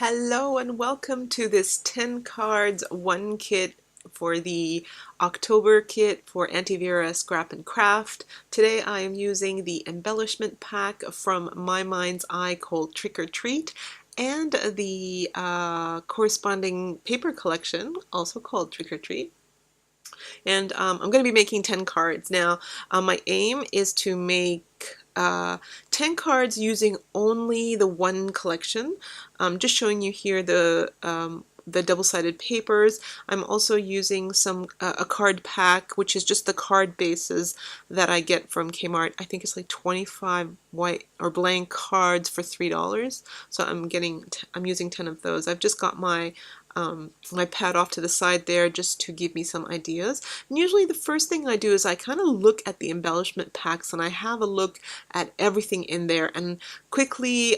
Hello and welcome to this 10 cards, one kit for the October kit for Aunty Vera Scrap and Craft. Today I am using the embellishment pack from My Mind's Eye called Trick or Treat and the corresponding paper collection also called Trick or Treat. And I'm going to be making 10 cards. Now, my aim is to make 10 cards using only the one collection. Just showing you here the double-sided papers. I'm also using a card pack, which is just the card bases that I get from Kmart. I think it's like 25 white or blank cards for $3. So I'm using 10 of those. I've just got my pad off to the side there just to give me some ideas. And usually the first thing I do is I kind of look at the embellishment packs and I have a look at everything in there, and quickly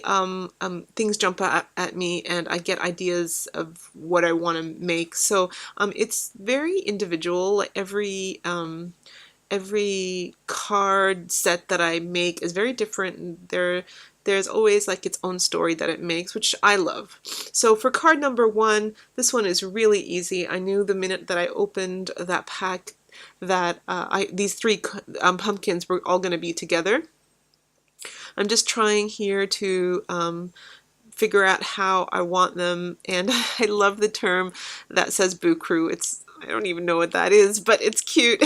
things jump at me and I get ideas of what I want to make. So it's very individual. Every card set that I make is very different. There's always like its own story that it makes, which I love. So for card number one, this one is really easy. I knew the minute that I opened that pack that these three pumpkins were all going to be together. I'm just trying here to figure out how I want them, and I love the term that says bucru. I don't even know what that is, but it's cute.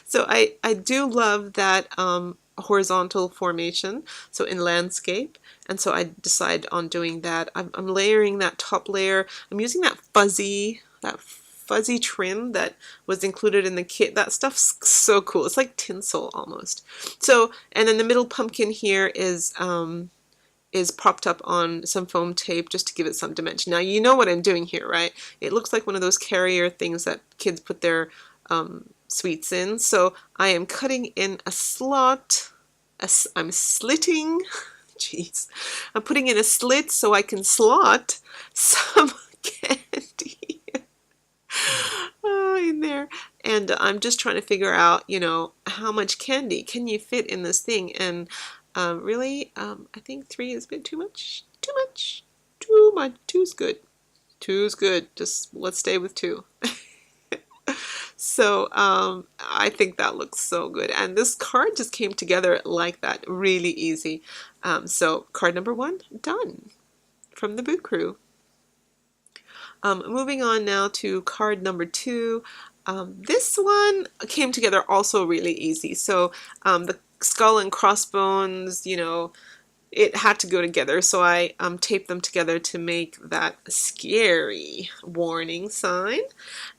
So I do love that horizontal formation, so in landscape, and so I decide on doing that. I'm layering that top layer. I'm using that fuzzy trim that was included in the kit. That stuff's so cool. It's like tinsel almost. So, and then the middle pumpkin here is propped up on some foam tape just to give it some dimension. Now you know what I'm doing here, right? It looks like one of those carrier things that kids put their sweets in. So I am cutting in a slot. I'm slitting. Jeez. I'm putting in a slit so I can slot some candy in there. And I'm just trying to figure out, how much candy can you fit in this thing? And really, I think 3 is a bit too much. Too much. Too much. 2's good. 2's good. Just let's stay with 2. So I think that looks so good, and this card just came together like that, really easy. So card number one done from the Boot Crew. Moving on now to card number two. This one came together also really easy. So the skull and crossbones, it had to go together, so I taped them together to make that scary warning sign.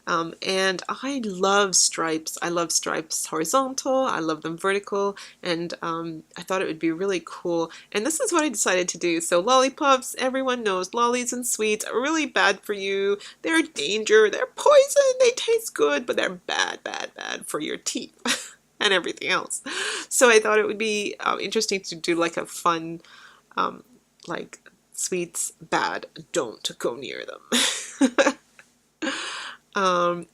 And I love stripes. I love stripes horizontal, I love them vertical, and I thought it would be really cool. And this is what I decided to do. So lollipops, everyone knows lollies and sweets are really bad for you. They're danger, they're poison, they taste good, but they're bad, bad, bad for your teeth. And everything else. So I thought it would be interesting to do like a fun, like sweets bad, don't go near them.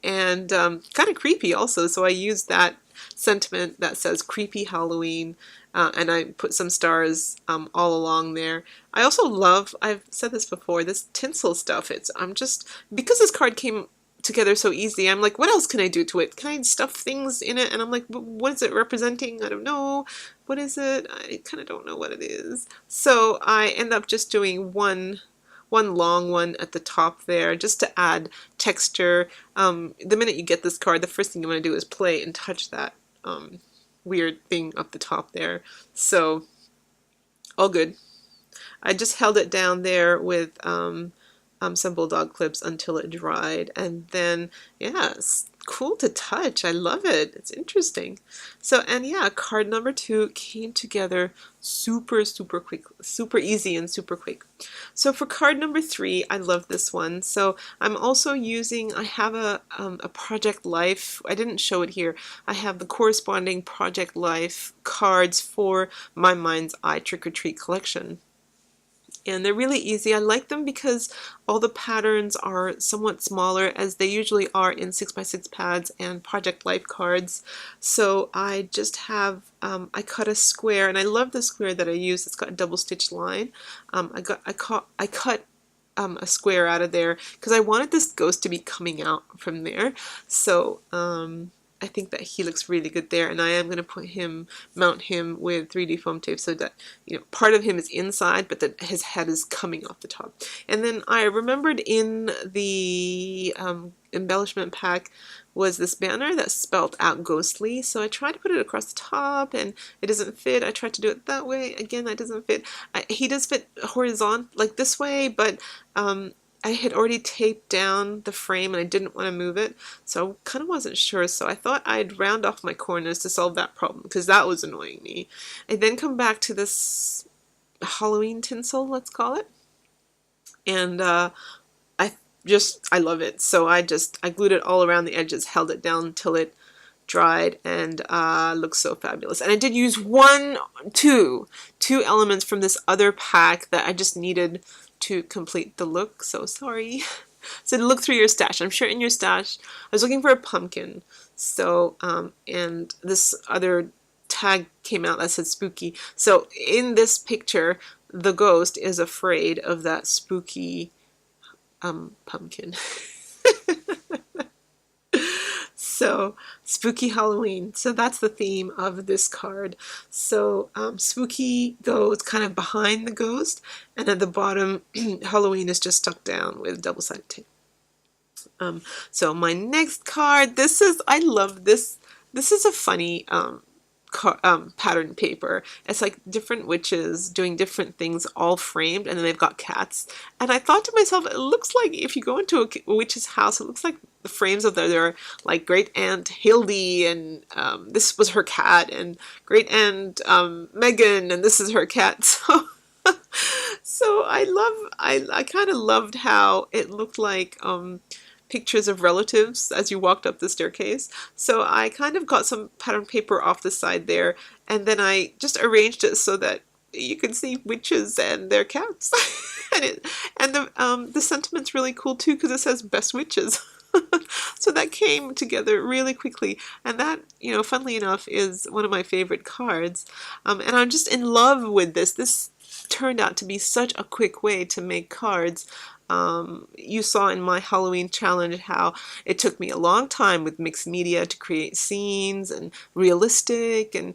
And kind of creepy also. So I used that sentiment that says creepy Halloween, and I put some stars all along there. I also love, I've said this before, this tinsel stuff. Because this card came together so easy, I'm like, what else can I do to it? Can I stuff things in it? And I'm like, what is it representing? I don't know. What is it? I kind of don't know what it is. So I end up just doing one long one at the top there just to add texture. The minute you get this card, the first thing you want to do is play and touch that weird thing up the top there. So all good. I just held it down there with some bulldog clips until it dried, and then yeah, it's cool to touch. I love it. It's interesting. So, and yeah, card number two came together super quick, super easy and super quick. So for card number three, I love this one. So I'm also using, I have a Project Life. I didn't show it here. I have the corresponding Project Life cards for My Mind's Eye Trick or Treat collection. And they're really easy. I like them because all the patterns are somewhat smaller, as they usually are in 6x6 pads and Project Life cards. So I just have, I cut a square, and I love the square that I use. It's got a double stitch line. I cut a square out of there because I wanted this ghost to be coming out from there. So I think that he looks really good there, and I am going to mount him with 3D foam tape so that, you know, part of him is inside, but that his head is coming off the top. And then I remembered in the embellishment pack was this banner that spelled out ghostly, so I tried to put it across the top and it doesn't fit. I tried to do it that way, again that doesn't fit. He does fit horizontal like this way, but I had already taped down the frame and I didn't want to move it, so I kind of wasn't sure, so I thought I'd round off my corners to solve that problem because that was annoying me. I then come back to this Halloween tinsel, let's call it, and I love it. So I glued it all around the edges, held it down until it dried, and looks so fabulous. And I did use two elements from this other pack that I just needed to complete the look. So sorry. So to look through your stash. I'm sure in your stash, I was looking for a pumpkin. So and this other tag came out that said spooky. So in this picture, the ghost is afraid of that spooky pumpkin. So spooky Halloween. So that's the theme of this card. So spooky goes kind of behind the ghost, and at the bottom Halloween is just stuck down with double-sided tape. So my next card, I love this. This is a funny pattern paper. It's like different witches doing different things all framed, and then they've got cats. And I thought to myself, it looks like if you go into a witch's house, it looks like the frames of their like great aunt Hildy, and this was her cat, and great aunt Megan, and this is her cat. So I kind of loved how it looked like pictures of relatives as you walked up the staircase. So I kind of got some pattern paper off the side there, and then I just arranged it so that you can see witches and their cats. and the sentiment's really cool too because it says best witches. So that came together really quickly, and that, you know, funnily enough, is one of my favorite cards. And I'm just in love with this. This turned out to be such a quick way to make cards. You saw in my Halloween challenge how it took me a long time with mixed media to create scenes and realistic, and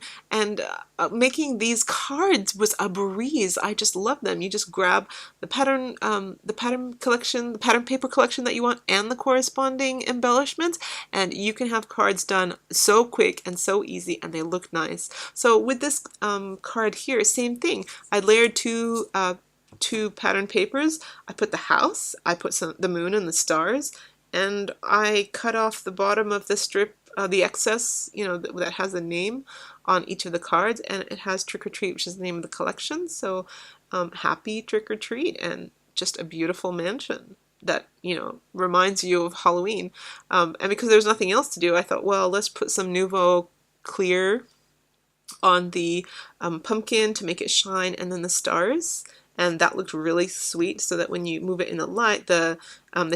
making these cards was a breeze. I just love them. You just grab the pattern collection, the pattern paper collection that you want, and the corresponding embellishments, and you can have cards done so quick and so easy, and they look nice. So with this card here, same thing. I layered two pattern papers. I put the house, I put the moon and the stars, and I cut off the bottom of the strip, the excess, you know, that has a name on each of the cards, and it has Trick or Treat, which is the name of the collection. So happy trick or treat, and just a beautiful mansion that, you know, reminds you of Halloween. And because there's nothing else to do, I thought, well, let's put some Nouveau Clear on the pumpkin to make it shine, and then the stars. And that looked really sweet, so that when you move it in the light, the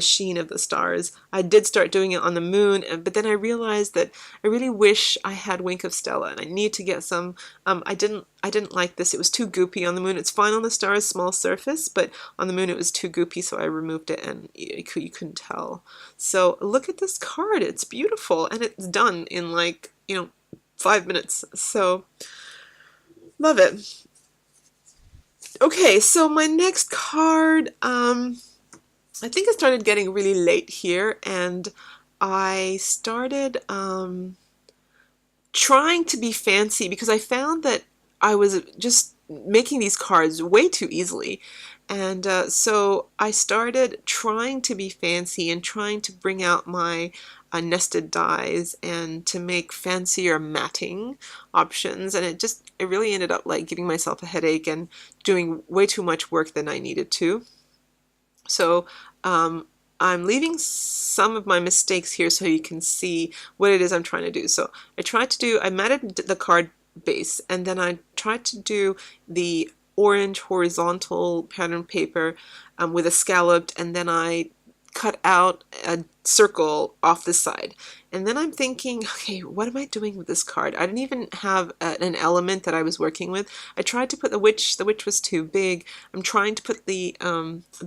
sheen of the stars. I did start doing it on the moon, but then I realized that I really wish I had Wink of Stella, and I need to get some. I didn't like this. It was too goopy on the moon. It's fine on the stars, small surface, but on the moon it was too goopy, so I removed it, and you couldn't tell. So look at this card. It's beautiful, and it's done in like, you know, 5 minutes. So love it. Okay, so my next card, I think it started getting really late here, and I started trying to be fancy because I found that I was just making these cards way too easily. And so I started trying to be fancy and trying to bring out my nested dies and to make fancier matting options, and it really ended up like giving myself a headache and doing way too much work than I needed to. So I'm leaving some of my mistakes here so you can see what it is I'm trying to do. So I matted the card base, and then I tried to do the orange horizontal pattern paper with a scalloped, and then I cut out a circle off the side. And then I'm thinking, okay, what am I doing with this card? I didn't even have an element that I was working with. I tried to put the witch. The witch was too big. I'm trying to put the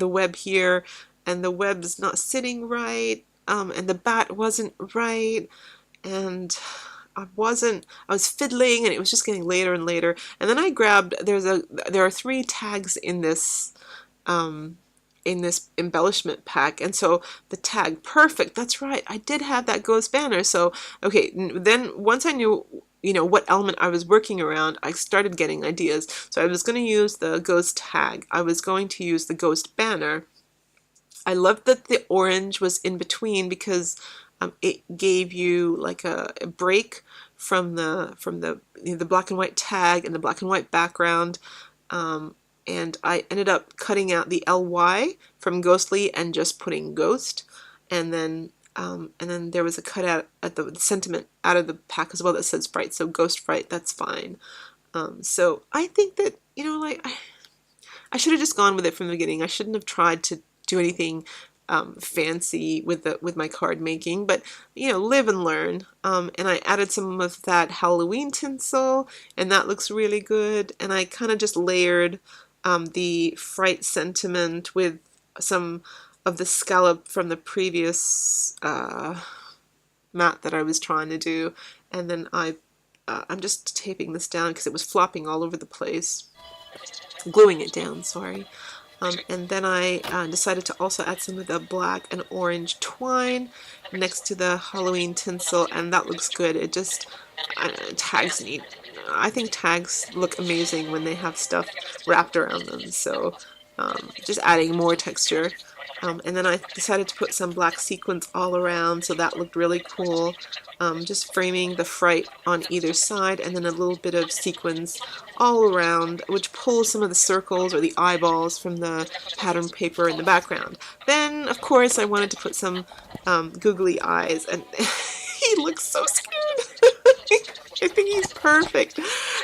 web here, and the web's not sitting right, and the bat wasn't right, and I was fiddling, and it was just getting later and later. And then I grabbed, there are 3 tags in this embellishment pack, and so the tag, perfect, that's right, I did have that ghost banner. So okay, then once I knew, you know, what element I was working around, I started getting ideas. So I was going to use the ghost tag, I was going to use the ghost banner. I loved that the orange was in between, because it gave you like a break from the you know, the black and white tag and the black and white background. And I ended up cutting out the LY from Ghostly and just putting Ghost, and then there was a cutout at the sentiment out of the pack as well that says Fright, so Ghost Fright, that's fine. So I think that, you know, like I should have just gone with it from the beginning. I shouldn't have tried to do anything fancy with my card making, but you know, live and learn. And I added some of that Halloween tinsel, and that looks really good. And I kind of just layered the Fright sentiment with some of the scallop from the previous mat that I was trying to do, and then I'm just taping this down because it was flopping all over the place, gluing it down, sorry. And then I decided to also add some of the black and orange twine next to the Halloween tinsel, and that looks good. It just, tags need, I think tags look amazing when they have stuff wrapped around them, so just adding more texture. And then I decided to put some black sequins all around, so that looked really cool. Just framing the Fright on either side, and then a little bit of sequins all around, which pulls some of the circles or the eyeballs from the pattern paper in the background. Then, of course, I wanted to put some googly eyes, and he looks so scared. I think he's perfect.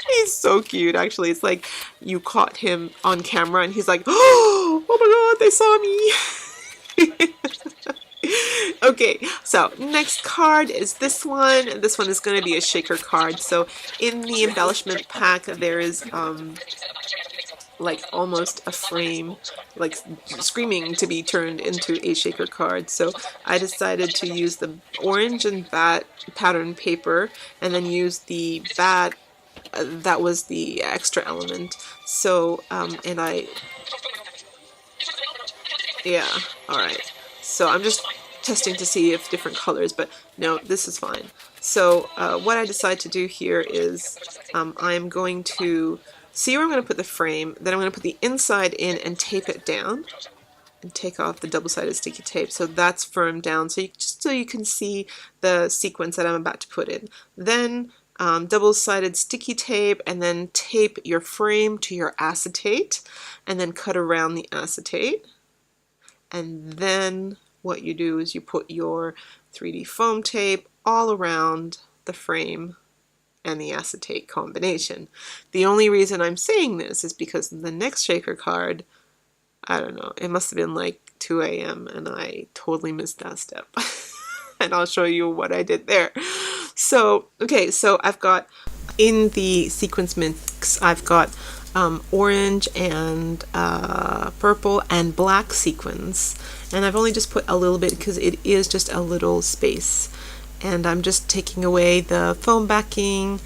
He's so cute, actually. It's like you caught him on camera, and he's like, oh my god, they saw me. Okay, so next card is this one. This one is going to be a shaker card. So in the embellishment pack, there is like almost a frame, like screaming to be turned into a shaker card. So I decided to use the orange and bat pattern paper, and then use the bat that was the extra element. So yeah, alright. So I'm just testing to see if different colors, but no, this is fine. So what I decide to do here is I'm going to see where I'm going to put the frame, then I'm going to put the inside in and tape it down, and take off the double-sided sticky tape so that's firm down, so just so you can see the sequence that I'm about to put in. Then double-sided sticky tape, and then tape your frame to your acetate, and then cut around the acetate. And then what you do is you put your 3D foam tape all around the frame and the acetate combination. The only reason I'm saying this is because the next shaker card, I don't know, it must have been like 2 a.m. and I totally missed that step. And I'll show you what I did there. So, okay, so I've got, in the sequence mix, I've got orange and purple and black sequins, and I've only just put a little bit because it is just a little space, and I'm just taking away the foam backing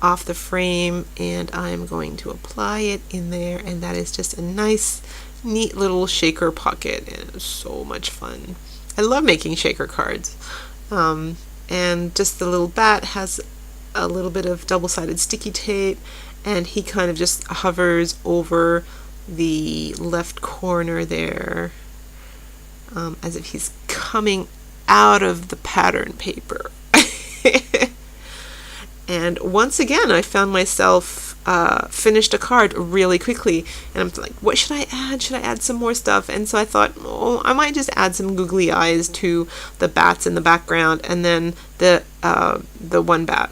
off the frame, and I'm going to apply it in there, and that is just a nice neat little shaker pocket, and it's so much fun. I love making shaker cards. And just the little bat has a little bit of double-sided sticky tape, and he kind of just hovers over the left corner there, as if he's coming out of the pattern paper. And once again, I found myself finished a card really quickly, and I'm like, what should I add? Should I add some more stuff? And so I thought, oh, I might just add some googly eyes to the bats in the background, and then the one bat,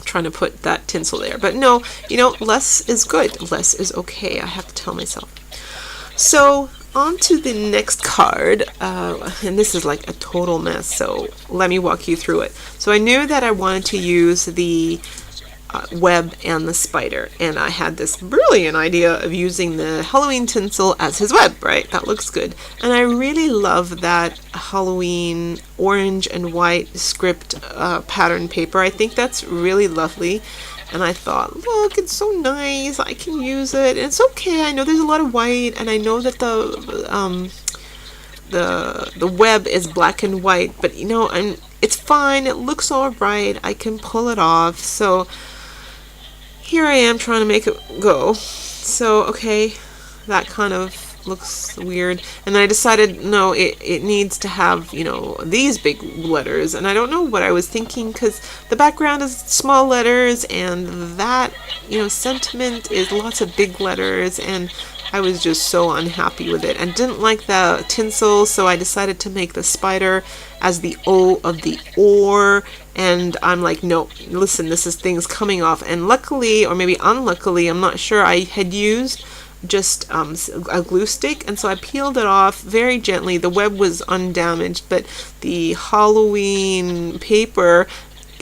trying to put that tinsel there. But no, you know, less is good. Less is okay, I have to tell myself. So on to the next card, and this is like a total mess, so let me walk you through it. So I knew that I wanted to use the web and the spider, and I had this brilliant idea of using the Halloween tinsel as his web, right? That looks good. And I really love that Halloween orange and white script pattern paper. I think that's really lovely. And I thought, look, it's so nice, I can use it, and it's okay. I know there's a lot of white, and I know that the web is black and white, but you know, it's fine, it looks all right, I can pull it off. So here I am trying to make it go. So okay, that kind of looks weird, and then I decided no, it needs to have, you know, these big letters, and I don't know what I was thinking, because the background is small letters and that, you know, sentiment is lots of big letters, and I was just so unhappy with it and didn't like the tinsel. So I decided to make the spider as the O of the or, and I'm like, no, listen, this is things coming off. And luckily, or maybe unluckily, I'm not sure, I had used just a glue stick, and so I peeled it off very gently. The web was undamaged, but the Halloween paper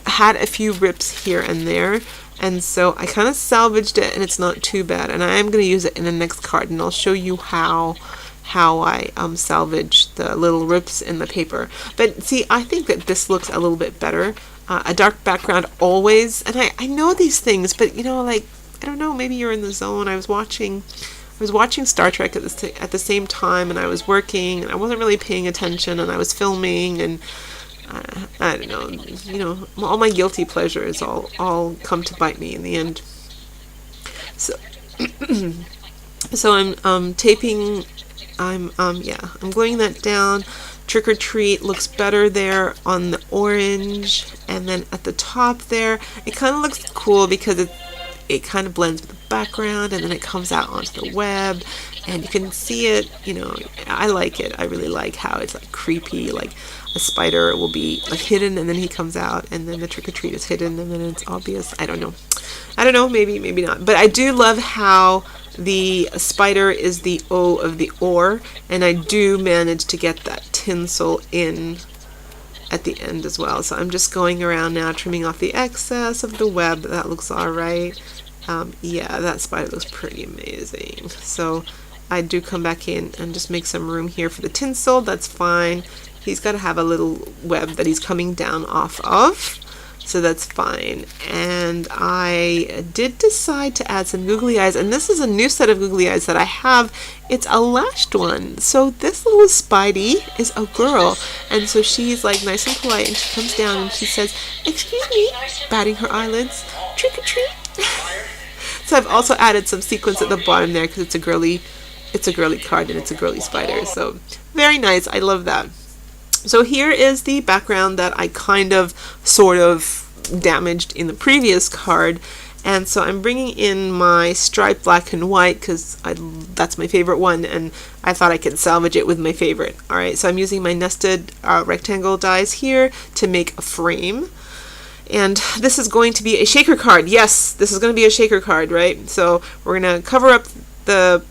had a few rips here and there, and so I kind of salvaged it, and it's not too bad. And I am going to use it in the next card, and I'll show you how I salvage the little rips in the paper. But see, I think that this looks a little bit better. A dark background always, and I know these things, but you know, like, I don't know, maybe you're in the zone. I was watching Star Trek at the same time, and I was working, and I wasn't really paying attention, and I was filming, and I don't know, you know, all my guilty pleasures all come to bite me in the end. So so I'm taping, I'm gluing that down. Trick or Treat looks better there on the orange, and then at the top there, it kind of looks cool because it kind of blends with the background, and then it comes out onto the web, and you can see it, you know. I like it. I really like how it's like creepy, like a spider will be like hidden, and then he comes out, and then the Trick or Treat is hidden, and then it's obvious. I don't know, maybe not. But I do love how the spider is the O of the or, and I do manage to get that tinsel in at the end as well. So I'm just going around now, trimming off the excess of the web. That looks alright. Yeah, that spider looks pretty amazing. So I do come back in and just make some room here for the tinsel. That's fine. He's got to have a little web that he's coming down off of, so that's fine. And I did decide to add some googly eyes, and this is a new set of googly eyes that I have. It's a lashed one. So this little Spidey is a girl, and so she's like nice and polite, and she comes down and she says, "Excuse me," batting her eyelids, "Trick or treat." So I've also added some sequins at the bottom there because it's a girly card, and it's a girly spider. So very nice. I love that. So here is the background that I kind of sort of damaged in the previous card, and so I'm bringing in my striped black and white because that's my favorite one, and I thought I could salvage it with my favorite. Alright, so I'm using my nested rectangle dies here to make a frame, and this is going to be a shaker card. Yes, this is going to be a shaker card, right? So we're going to cover up the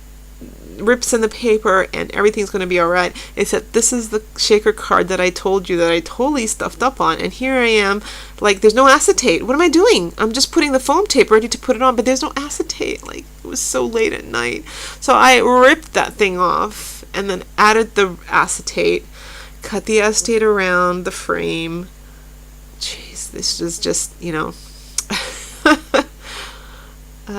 rips in the paper, and everything's going to be alright, except this is the shaker card that I told you that I totally stuffed up on, and here I am, like, there's no acetate. What am I doing? I'm just putting the foam tape ready to put it on, but there's no acetate. Like, it was so late at night. So I ripped that thing off and then added the acetate, cut the acetate around the frame. Jeez, this is just, you know,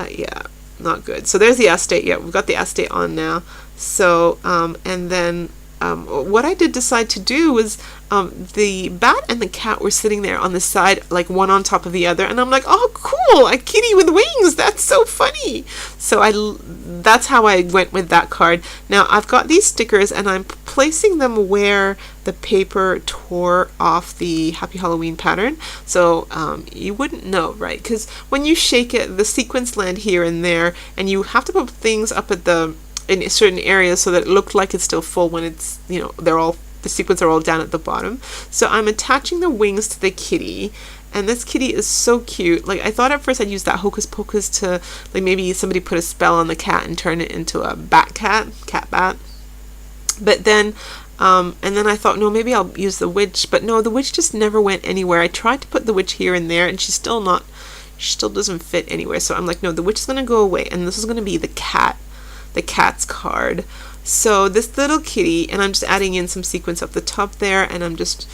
yeah, not good. So there's the acetate. Yeah, we've got the acetate on now. So and then what I did decide to do was the bat and the cat were sitting there on the side, like one on top of the other, and I'm like, oh cool, a kitty with wings, that's so funny. So that's how I went with that card. Now I've got these stickers, and I'm placing them where the paper tore off the Happy Halloween pattern, so you wouldn't know, right? Because when you shake it, the sequins land here and there, and you have to put things up at in certain areas so that it looked like it's still full when it's, you know, the sequins are all down at the bottom. So I'm attaching the wings to the kitty, and this kitty is so cute. Like, I thought at first I'd use that hocus pocus to, like, maybe somebody put a spell on the cat and turn it into a cat bat. But then, and then I thought, no, maybe I'll use the witch. But no, the witch just never went anywhere. I tried to put the witch here and there, and she's still not, she still doesn't fit anywhere. So I'm like, no, the witch is going to go away. And this is going to be the cat's card. So this little kitty, and I'm just adding in some sequins up the top there, and I'm just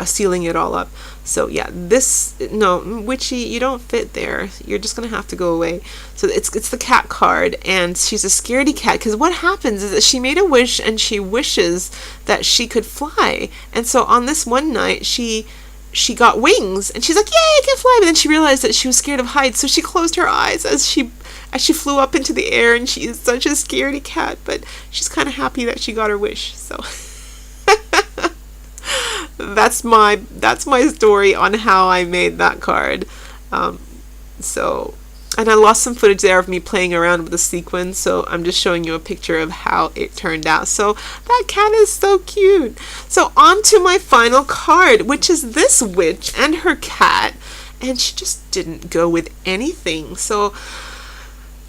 sealing it all up. So yeah, this, no, witchy, you don't fit there. You're just gonna have to go away. So it's the cat card, and she's a scaredy cat, because what happens is that she made a wish, and she wishes that she could fly. And so on this one night, she got wings, and she's like, yay, I can fly. But then she realized that she was scared of heights, so she closed her eyes as she flew up into the air, and she is such a scaredy cat, but she's kind of happy that she got her wish. So that's my story on how I made that card. And I lost some footage there of me playing around with the sequins, so I'm just showing you a picture of how it turned out. So that cat is so cute. So on to my final card, which is this witch and her cat, and she just didn't go with anything. So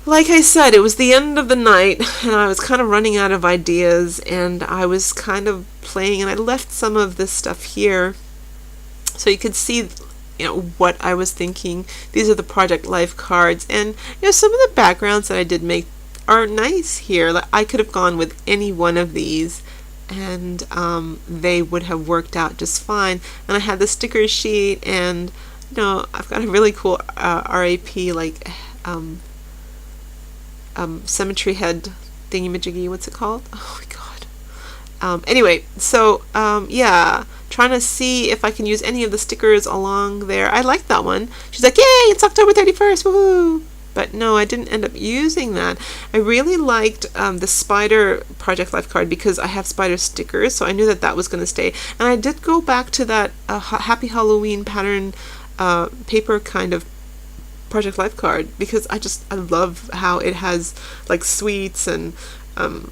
like I said, it was the end of the night, and I was kind of running out of ideas, and I was kind of playing, and I left some of this stuff here so you could see, you know, what I was thinking. These are the Project Life cards, and you know, some of the backgrounds that I did make are nice here. Like, I could have gone with any one of these, and they would have worked out just fine. And I had the sticker sheet, and you know, I've got a really cool RAP, like cemetery head thingy-majiggy, what's it called? Oh my god. Anyway, so yeah, trying to see if I can use any of the stickers along there. I like that one. She's like, yay, it's October 31st, woohoo! But no, I didn't end up using that. I really liked the spider Project Life card because I have spider stickers, so I knew that was going to stay. And I did go back to that Happy Halloween pattern paper kind of Project Life card because I love how it has like sweets and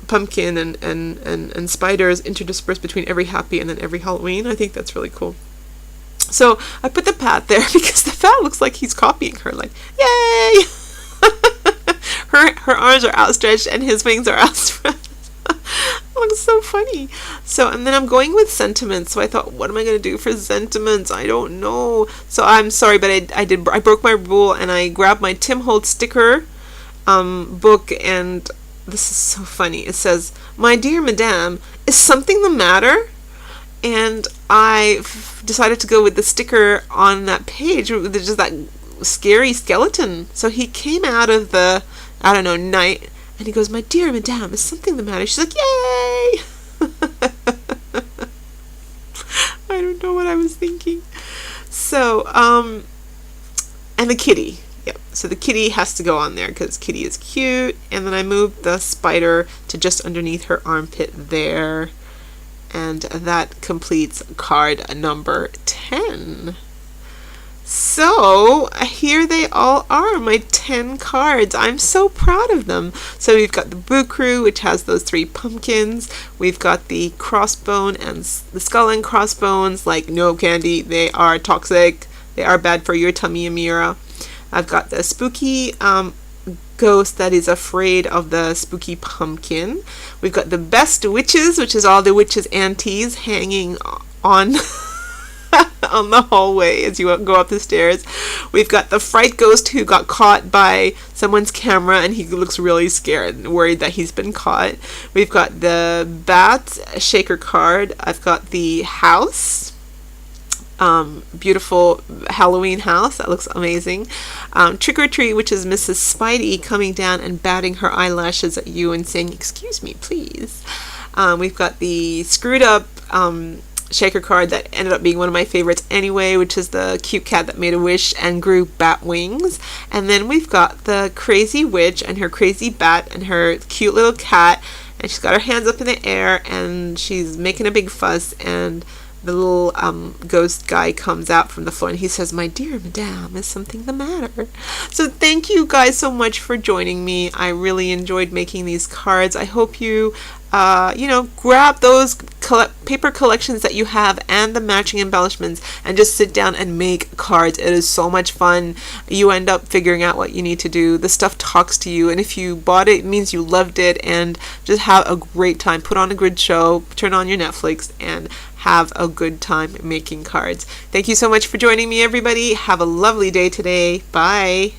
pumpkin and spiders interdispersed between every happy and then every Halloween. I think that's really cool. So I put the pat there because the pat looks like he's copying her, like, yay! her arms are outstretched and his wings are outstretched. It looks so funny. So, and then I'm going with sentiments. So I thought, what am I going to do for sentiments? I don't know. So I'm sorry, but I broke my rule, and I grabbed my Tim Holtz sticker book, and this is so funny. It says, "My dear Madame, is something the matter?" And I decided to go with the sticker on that page, with just that scary skeleton. So he came out of the, I don't know, night, and he goes, "My dear Madame, is something the matter?" She's like, yay! I don't know what I was thinking. So, and the kitty. Yep. So the kitty has to go on there because kitty is cute. And then I moved the spider to just underneath her armpit there. And that completes card number 10. So here they all are, my 10 cards. I'm so proud of them. So we've got the Boo Crew, which has those 3 pumpkins. We've got the crossbone and the skull and crossbones, like, no candy, they are toxic. They are bad for your tummy, Amira. I've got the spooky ghost that is afraid of the spooky pumpkin. We've got the best witches, which is all the witches' aunties hanging on on the hallway as you go up the stairs. We've got the fright ghost who got caught by someone's camera and he looks really scared and worried that he's been caught. We've got the bat shaker card. I've got the house, beautiful Halloween house that looks amazing. Trick or treat, which is Mrs. Spidey coming down and batting her eyelashes at you and saying, "Excuse me, please." We've got the screwed up shaker card that ended up being one of my favorites anyway, which is the cute cat that made a wish and grew bat wings. And then we've got the crazy witch and her crazy bat and her cute little cat, and she's got her hands up in the air and she's making a big fuss, and the little ghost guy comes out from the floor and he says, "My dear Madame, is something the matter?" So thank you guys so much for joining me. I really enjoyed making these cards. I hope you grab those paper collections that you have and the matching embellishments and just sit down and make cards. It is so much fun. You end up figuring out what you need to do. The stuff talks to you, and if you bought it, it means you loved it, and just have a great time. Put on a good show, turn on your Netflix, and have a good time making cards. Thank you so much for joining me, everybody. Have a lovely day today. Bye.